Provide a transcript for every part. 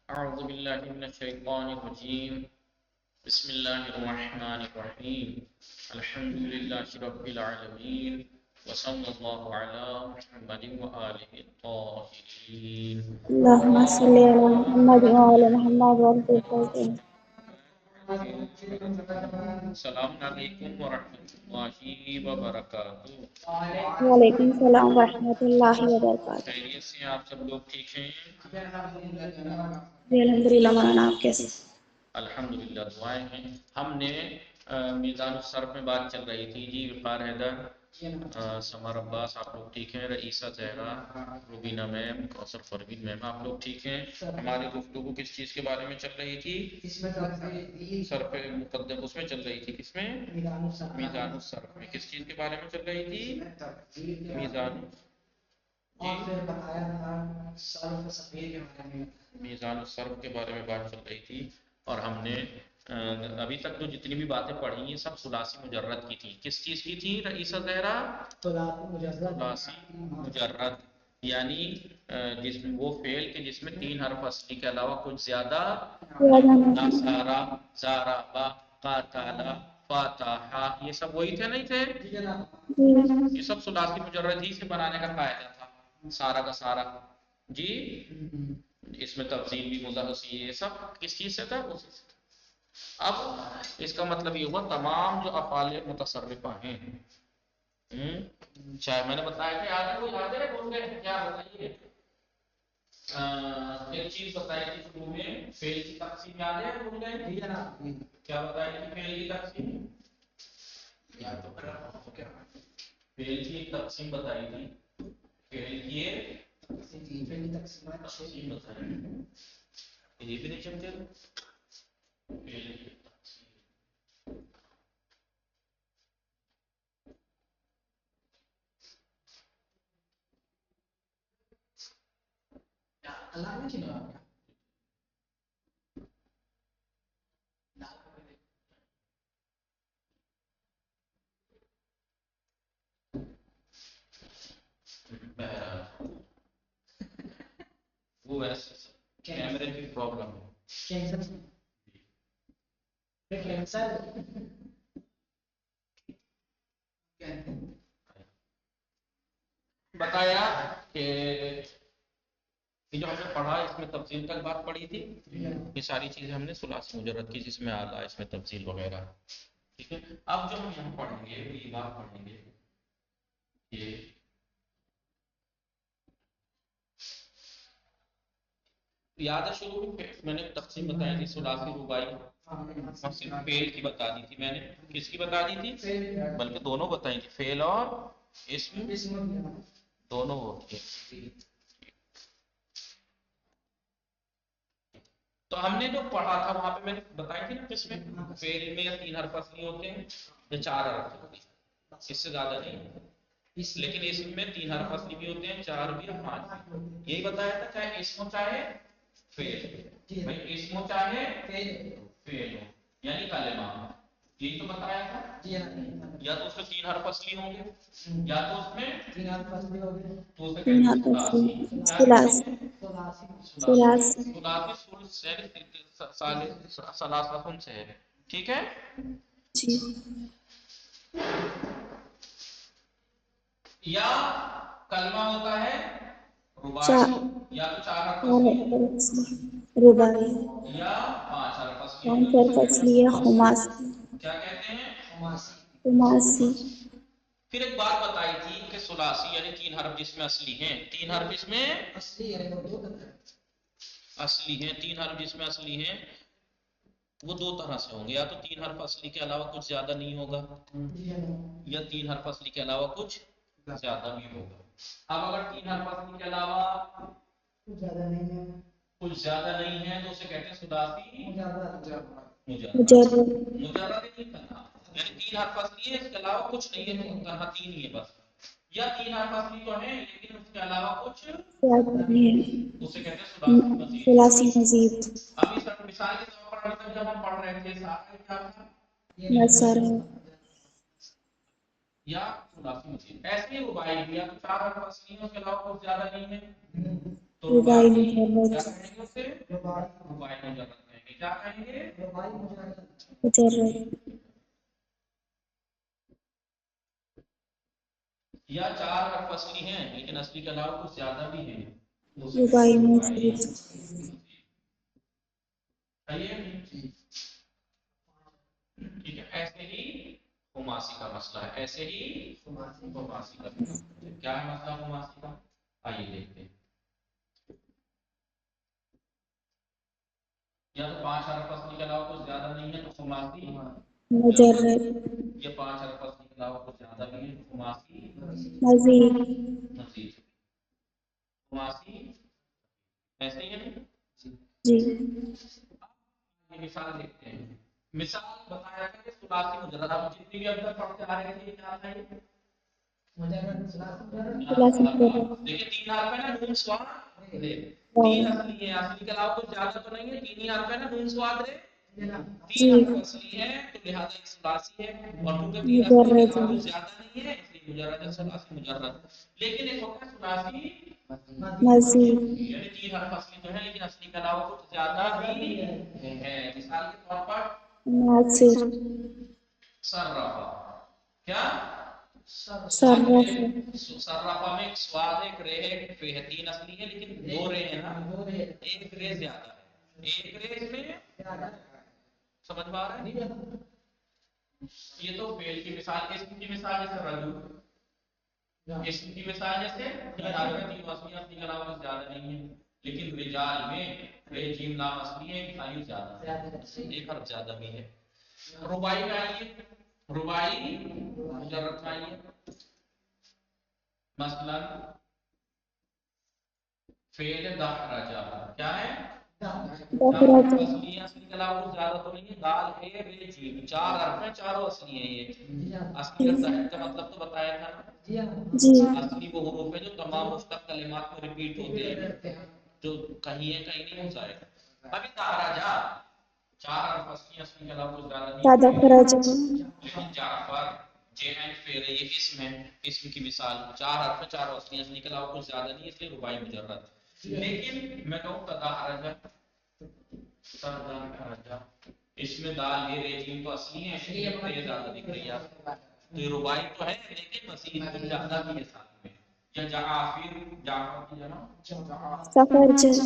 أعوذ بالله من الشيطان الرجيم بسم الله الرحمن الرحيم الحمد لله رب العالمين وصلى الله على محمد وآله الطاهرين اللهم صل على محمد وعلى محمد وارض الفاتحين. السلام علیکم ورحمۃ اللہ وبرکاتہ۔ وعلیکم السلام ورحمۃ اللہ وبرکاتہ۔ خیریت سے آپ سب لوگ ٹھیک ہیں؟ جی الحمدللہ مولانا، آپ کیسے؟ الحمدللہ دعائیں ہیں۔ ہم نے میزان الصرف میں بات چل رہی تھی جی، وقار حیدر، سمر عباس، آپ لوگ ٹھیک ہیں؟ رئیسہ زہرا، روبینہ میم، کوثر پروین میم، آپ لوگ ٹھیک ہیں؟ ہماری گفتگو کس چیز کے بارے میں چل رہی تھی؟ صرف مقدم اس میں چل رہی تھی، کس میں؟ میزان الصرف میں۔ کس چیز کے بارے میں چل رہی تھی؟ میزان میزان الصرف کے بارے میں بات چل رہی تھی، اور ہم نے ابھی تک جو جتنی بھی باتیں پڑھی ہیں سب ثلاثی مجرد کی تھی۔ کس چیز کی تھی رئیسہ زہرا؟ ثلاثی مجرد، یعنی جس میں وہ فعل کے جس میں 3 حرف اصلی کے علاوہ کچھ زیادہ نہ، سارا، زارا، با، قاتالا، فاتحا، یہ سب وہی تھے نہیں تھے؟ یہ سب ثلاثی مجرد ہی سے بنانے کا قاعدہ تھا، سارا کا سارا جی۔ اس میں تفضیل بھی مضاف، یہ سب کس چیز سے تھا؟ اسی سے تھا۔ اب اس کا مطلب یہ ہوا تمام جو افعال متصرفہ ہیں، چاہے میں نے بتایا کہ یاد ہے بول گئے کیا بتائیے؟ ایک چیز بتائی تھی شروع میں، فعل کی تقسیم یاد ہے بول گئے؟ کیا بتائی تھی فعل کی تقسیم؟ فعل کی ایک تقسیم بتائی تھی، فعل کی ایک تقسیم بتائی، یہ بھی نہیں سمجھے؟ فعل کی تقسیم وہ ایسے کیمرے کی پرابلم ہے، بتایا کہ جو ہم نے پڑھا اس میں تفصیل تک بات پڑھی تھی، یہ ساری چیزیں ہم نے ثلاثی مجرد کی، جس میں آلہ، اس میں تفصیل وغیرہ، ٹھیک ہے۔ اب جو ہم یہاں پڑھیں گے یہ بات پڑھیں گے کہ یاد ہے شروع میں نے تقسیم بتائی تھی ثلاثی رباعی، صرف فعل کی بتا دی تھی میں نے، کس کی بتا دی تھی؟ بلکہ دونوں بتائی تھی، فعل اور اسم دونوں ہوتی ہے۔ تو ہم نے جو پڑھا تھا وہاں پہ میں نے بتائی تھی نا، قسمیں فعل میں یا 3 حرف اصلی ہوتے ہیں یا 4 حرف ہوتے ہیں، اس سے زیادہ نہیں، لیکن اسم میں 3 حرف اصلی بھی ہوتے ہیں، 4 بھی اور 5 بھی۔ یہی بتایا تھا، چاہے اسم ہو چاہے فعل، بھائی اسم ہو چاہے فعل ہو، یعنی کلمہ، یہی تو بتایا تھا۔ یا تو اس میں 3 حرف اصلی ہوں گے، یا تو اس میں 3 حرف اصلی ہوں گے، تو اسے کہتے ہیں ثلاثی، کیا کہتے ہیں؟ ثلاثی ثلاثتن سے ہے، ٹھیک ہے جی یا کلمہ ہوتا ہے رباعی، یا تو 4 حرف اصلی رباعی، یا 5 حرف اصلی، 5 حرف اصلی یا خماسی، کیا کہتے ہیں؟ خماسی۔ پھر ایک بات بتائی تھی کہ ثلاثی یعنی 3 حرف جس میں اصلی ہیں، 3 حرف اس میں اصلی ہیں، 3 حرف جس میں اصلی ہیں وہ 2 طرح سے ہوں گے، یا تو 3 حرف اصلی کے علاوہ کچھ زیادہ نہیں ہوگا، یا 3 حرف اصلی کے علاوہ کچھ زیادہ بھی ہوگا۔ اب اگر 3 حرف اصلی کے علاوہ کچھ زیادہ نہیں ہے تو اسے کہتے ہیں ثلاثی مجرد نہیں تنہا، یعنی 3 حرف اصلی ہے، اس کے علاوہ کچھ نہیں ہے، تنہا 3 ہی ہے بس، یا 3 حرف اصلی تو ہے لیکن اس کے علاوہ کچھ اسے کہتے ہیں ثلاثی مزید۔ اب اس مثال کے طور پر جب ہم پڑھ رہے تھے سارا کیا تھا؟ نصر یا ثلاثی مزید، ایسے ہی رباعی بھی یا تو 4 حرف اصلی ہیں اس کے علاوہ کچھ زیادہ نہیں ہے، تو رباعی کیا کہیں گے اسے؟ رباعی مجرد کہیں گے. کیا کہیں گے؟ مجرد. یا 4 حرف اصلی ہیں لیکن اصلی کے علاوہ کچھ زیادہ بھی ہیں. رباعی مزید. ٹھیک ہے. ایسے ہی خماسی کا مسئلہ ہے. ایسے ہی خماسی کا کیا ہے مسئلہ خماسی کا؟ آئیے دیکھتے ہیں. یا تو 5 حرف اصلی کے علاوہ کچھ زیادہ نہیں ہے تو خماسی مجرد. یہ 5 حرف اصلی کے علاوہ کچھ زیادہ بھی ہے تو خماسی مزید. خماسی ایسے ہی ہے. جی. یہ مثال دیکھتے ہیں. مثال بتایا گیا کہ ثلاثی مجرد. آپ جتنی بھی اب تک پڑھتے آ رہے تھے کیا تھا یہ؟ مجرد ثلاثی مجرد. دیکھیں 3 حرف ہے نا نون سواد رے. 3 اصلی ہے. اصلی کے علاوہ کچھ زیادہ تو نہیں ہے. 3 ہی حرف ہے نا نون سواد رے. 3 حرف اصلی ہے تو لہذا ایک ثلاثی ہے. اور کیونکہ 3 اصلی کے علاوہ کچھ زیادہ نہیں ہے اس لیے مجرد ثلاثی مجرد. لیکن ایک ہوتا ہے ثلاثی مزید. یعنی 3 حرف اصلی تو ہے لیکن اصلی کے علاوہ کچھ زیادہ بھی ہے. مثال کے طور پر ناصر. صرفہ. کیا؟ صرفہ. صرفہ میں ایک سواد ایک رے ایک فے ہے. 3 اصلی ہے لیکن 2 رے ہیں نا. ایک رے زیادہ ہے. ایک رے اس میں سمجھ میں آ رہا ہے. یہ تو فعل کی مثال. اسم کی مثال جیسے رجل. اسم کی مثال جیسے 3 اصلی کے علاوہ کچھ زیادہ نہیں ہے. لیکن رجال میں رے جیم لام اصلی ہے. ایک الف زیادہ ہے. ایک حرف زیادہ بھی ہے. رباعی میں آئیے. رباعی مجرد میں آئیے. مثلا فعل دحرجہ کیا ہے؟ اصلی کے علاوہ کچھ زیادہ تو نہیں ہے. دال ہے رے جیم 4 حرف ہیں. چاروں اصلی ہیں. یہ اصلی اور دحرج کا مطلب تو بتایا تھا نا. جی. اصلی وہ حروف ہیں جو تمام مشتق کلمات میں ریپیٹ ہوتے ہیں جو کہیں ہے کہیں نہیں ہو جائے. ابھی دحرجہ 4 حرف اصلی کے علاوہ کچھ زیادہ نہیں. لیکن جعفر جے اینڈ فیر یہ اسم ہے. اسم کی مثال 4 حرف ہیں. 4 اصلی کے علاوہ کچھ زیادہ نہیں اس لیے رباعی مجرد. لیکن میں کہوں تدحرجہ اس میں دال ہے رے جیم تو اصلی ہے. یہ زیادہ دکھ رہی ہے تو یہ رباعی تو ہے لیکن مزید کچھ زیادہ بھی ہے ساتھ میں. یا جعافر. جعفر کی جمع سفرجد.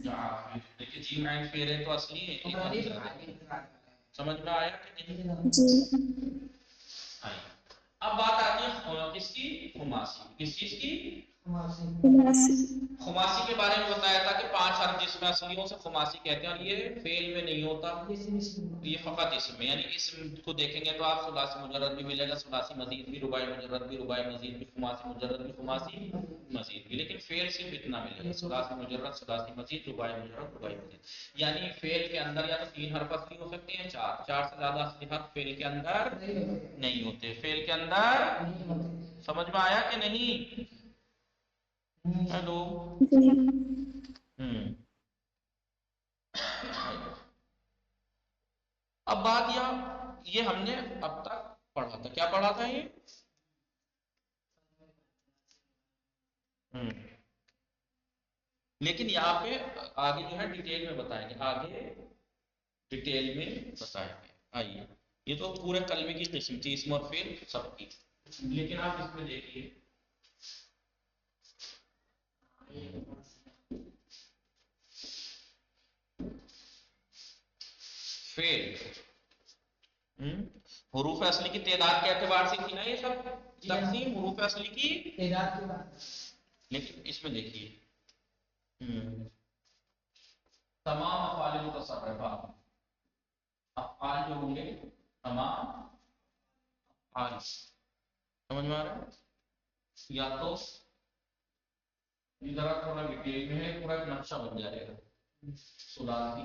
جعافر. دیکھیں جیم اینڈ فیر ہے تو اصلی ہے. سمجھ میں آیا کہ نہیں؟ جی. اب بات آتی ہے کس کی؟ خماسی. کس چیز کی؟ خماسی. خماسی کے بارے میں بتایا تھا کہ 5 حرف جس میں اصلیوں سے خماسی کہتے ہیں اور یہ فعل میں نہیں ہوتا. یہ فقط اسم میں یعنی اسم کو دیکھیں گے تو آپ ثلاثی مجرد بھی ملے گا. ثلاثی مزید بھی. رباعی مجرد بھی. رباعی مزید بھی. خماسی مجرد بھی. خماسی مزید بھی. لیکن فعل صرف اتنا ملے گا. ثلاثی مجرد ثلاثی مزید. رباعی مجرد رباعی مزید. یعنی فعل کے اندر یا تو 3 حرف اصلی ہو سکتے ہیں. 4 سے زیادہ اصلی حرف فعل کے اندر نہیں ہوتے. فعل کے اندر سمجھ میں آیا کہ نہیں؟ ہیلو. اب بات یہ ہم نے اب تک پڑھا تھا. کیا پڑھا تھا یہ؟ لیکن یہاں پہ آگے جو ہے ڈیٹیل میں بتائیں گے. آگے ڈیٹیل میں بتائیں گے. آئیے یہ تو پورے کلمے کی قسم تھی اسم اور فعل سب کی. لیکن آپ اس میں دیکھیے فعل حروف اصلی کی تعداد کے اعتبار سے تھی نا یہ سب تقسیم حروف اصلی کی تعداد کے بعد. لیکن اس میں دیکھیے تمام افعال متصرفہ افعال جو ہوں گے تمام افعال سمجھ میں آ رہا ہے. یا تو ذرا تھوڑا ڈیٹیل میں ہے. پورا ایک نقشہ بن جائے گا. ثلاثی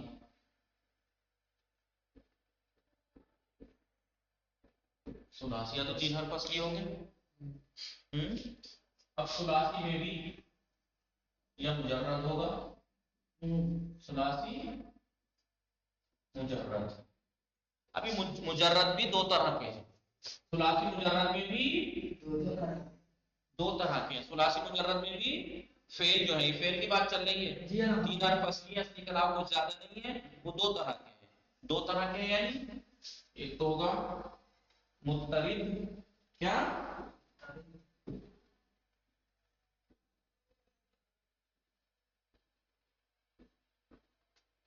ثلاثی یا تو 3 حرف اصلی ہوں گے. اب ثلاثی میں بھی یا مجرد ہوگا. ثلاثی مجرد. ابھی مجرد بھی 2 طرح کے ہیں. ثلاثی مجرد میں بھی 2 طرح کے ہیں. ثلاثی مجرد میں بھی فعل جو ہے یہ فعل کی بات چل رہی ہے. 3 حرف اصلی اصلی کے علاوہ کچھ زیادہ نہیں ہے. وہ 2 طرح کے ہیں. 2 طرح کے یعنی ایک تو ہوگا مضطرد. کیا؟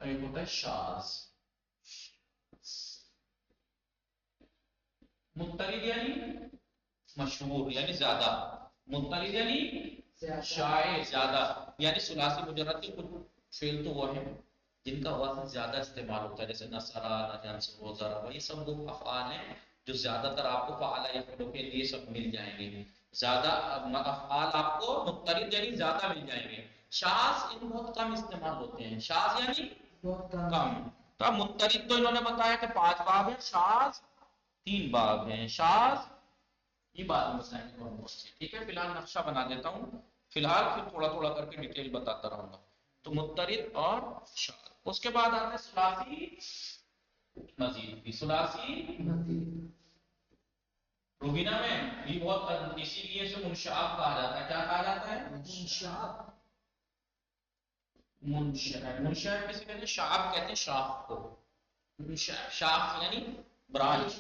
ایک ہوتا ہے شاذ. مضطرد یعنی مشہور یعنی زیادہ. مضطرد یعنی شائع زیادہ. یعنی ثلاثی مجرد کے کچھ فعل تو وہ ہیں جن کا وزن زیادہ استعمال ہوتا ہے، جیسے نصرہ، نجنس، ضرب. یہ سب وہ افعال ہیں جو زیادہ تر آپ کو فعل یفعل کے لیے سب مل جائیں گے. زیادہ افعال آپ کو مضطرد یعنی زیادہ مل جائیں گے. شاذ ان بہت کم استعمال ہوتے ہیں. شاذ یعنی کم. تو اب مضطرد تو انہوں نے بتایا کہ 5 باب ہیں، شاذ 3 باب ہیں. شاذ یہ بات مسائل کو ٹھیک ہے. فی الحال نقشہ بنا دیتا ہوں، فی الحال پھر تھوڑا تھوڑا کر کے ڈیٹیل بتاتا رہوں گا. تو مضطرد اور شاذ. اس کے بعد آتا ہے ثلاثی مزید بھی. ثلاثی روبینہ میں بھی بہت، اسی لیے اسے منشعب کہا جاتا ہے. کیا کہا جاتا ہے؟ منشعب. منشعب کیسے کہتے ہیں؟ شعب کہتے ہیں شاخ کو. شاخ یعنی برانچ.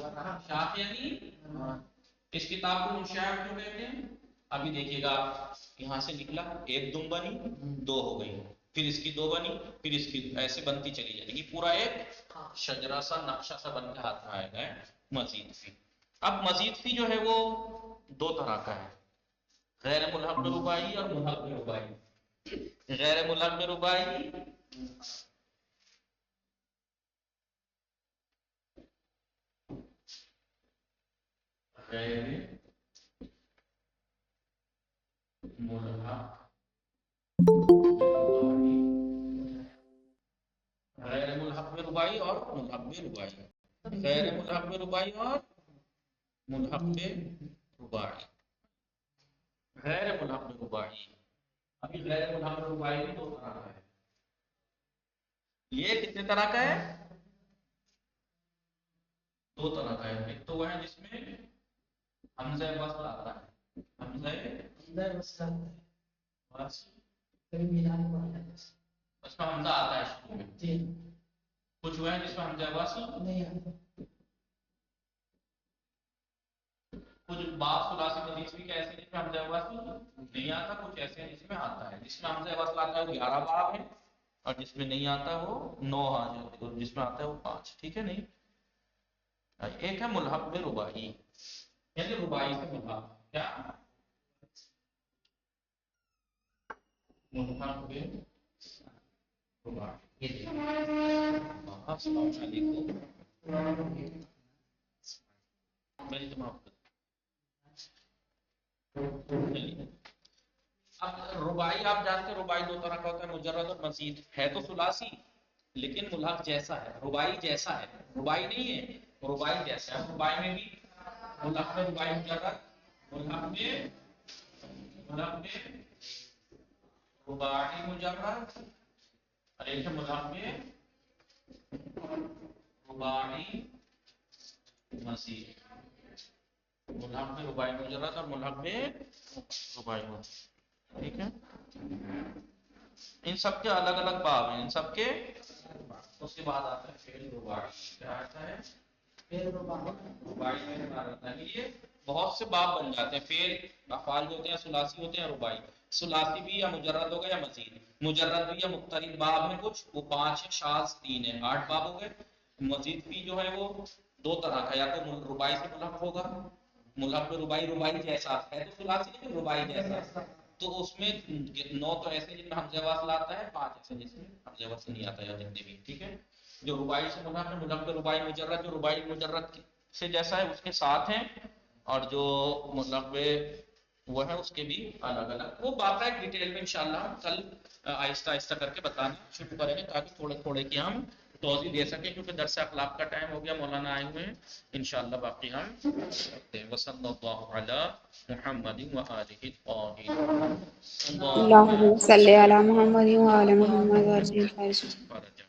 شاخ یعنی اس کتاب کو منشعب کیوں کہتے ہیں؟ ابھی دیکھیے گا، یہاں سے نکلا 1 دم بنی 2 ہو گئی، پھر اس کی 2 بنی، پھر اس کی ایسے بنتی چلی جائے گی. پورا ایک شجرہ سا نقشہ سا بن کے ہاتھ میں آئے گا. مزید فی. اب مزید فی جو ہے وہ 2 طرح کا ہے، غیر ملحق بربائی اور ملحق بربائی. غیر ملحق بربائی غیر ملحق غیر ملحق بربائی اور ملحق بربائی. غیر ملحق بربائی اور ملحق بربائی. غیر ملحق بربائی. ابھی غیر ملحق بربائی بھی 2 طرح کا ہے. یہ کتنے طرح کا ہے؟ 2 طرح کا ہے. ایک تو وہ ہے جس میں حمزہ وصل آتا ہے. حمزہ وصل آتا ہے. اس میں حمزہ آتا ہے شروع میں. کچھ وہ ہے جس میں حمزہ وصل نہیں آتا. کچھ باب ثلاثی مزید بھی ایسے ہیں جس میں حمزہ وصل نہیں آتا. کچھ ایسے ہیں جس میں آتا ہے. جس میں حمزہ وصل آتا ہے وہ 11 باب ہے، اور جس میں نہیں آتا وہ 9 ہے، جس میں آتا ہے وہ 5. ٹھیک ہے نہیں؟ ایک ہے ملحق بربائی یعنی ربائی سے ملحق. کیا؟ ملحق بربائی. السلام علیکم. میری تو معاف کر. اب ربائی آپ جانتے ہیں، ربائی 2 طرح کا ہوتا ہے، مجرد اور مزید. ہے تو ثلاثی لیکن ملحق جیسا ہے. ربائی جیسا ہے، ربائی نہیں ہے، ربائی جیسا ہے. ربائی میں بھی ملحق میں ربائی مجرد، ملحق میں رباعی مجرد، اور ایک ہے ملحق میں رباعی مزید. ملحق میں رباعی مجرد اور ملحق میں رباعی مزید. ٹھیک ہے؟ ان سب کے الگ الگ باب ہیں. ان سب کے اس کے بعد آتا ہے فعل رباعی. کیا آتا ہے؟ فعل رباعی میں آتا ہے. یہ بہت سے باب بن جاتے ہیں. فعل افعال جو ہوتے ہیں ثلاثی ہوتے ہیں، رباعی. ثلاثی بھی یا مجرد ہوگا یا مزید. مجرد بھی یا مقترن باب میں کچھ وہ 5 ہے، شاذ 3 ہے، 8 باب ہو گئے. مزید بھی جو ہے وہ 2 طرح کا، یا تو رباعی سے ملحق ہوگا، ملحق میں رباعی جیسا ہے تو ثلاثی لیکن رباعی جیسا. تو اس میں 9 تو ایسے جن میں حمزہ وصل آتا ہے، 5 ایسے جس میں حمزہ وصل نہیں آتا ہے جتنے بھی. ٹھیک ہے؟ جو رباعی سے ملحق ہے، ملحق میں رباعی مجرد جو رباعی مجرد سے جیسا ہے اس کے ساتھ ہیں، اور جو ملحق میں وہ ہے اس کے بھی الگ الگ. وہ باقاعدہ ڈیٹیل میں انشاءاللہ ہم کل آہستہ آہستہ کر کے بتانا شروع کریں گے تاکہ تھوڑے تھوڑے کی ہم توضیح دے سکیں، کیونکہ درس اخلاق کا ٹائم ہو گیا، مولانا آئے ہوئے ہیں. انشاءاللہ باقی ہم کرتے ہیں. وصلی اللہ علی محمد و آلہ الطاہرین. اللهم صل على محمد وعلى محمد وسلم.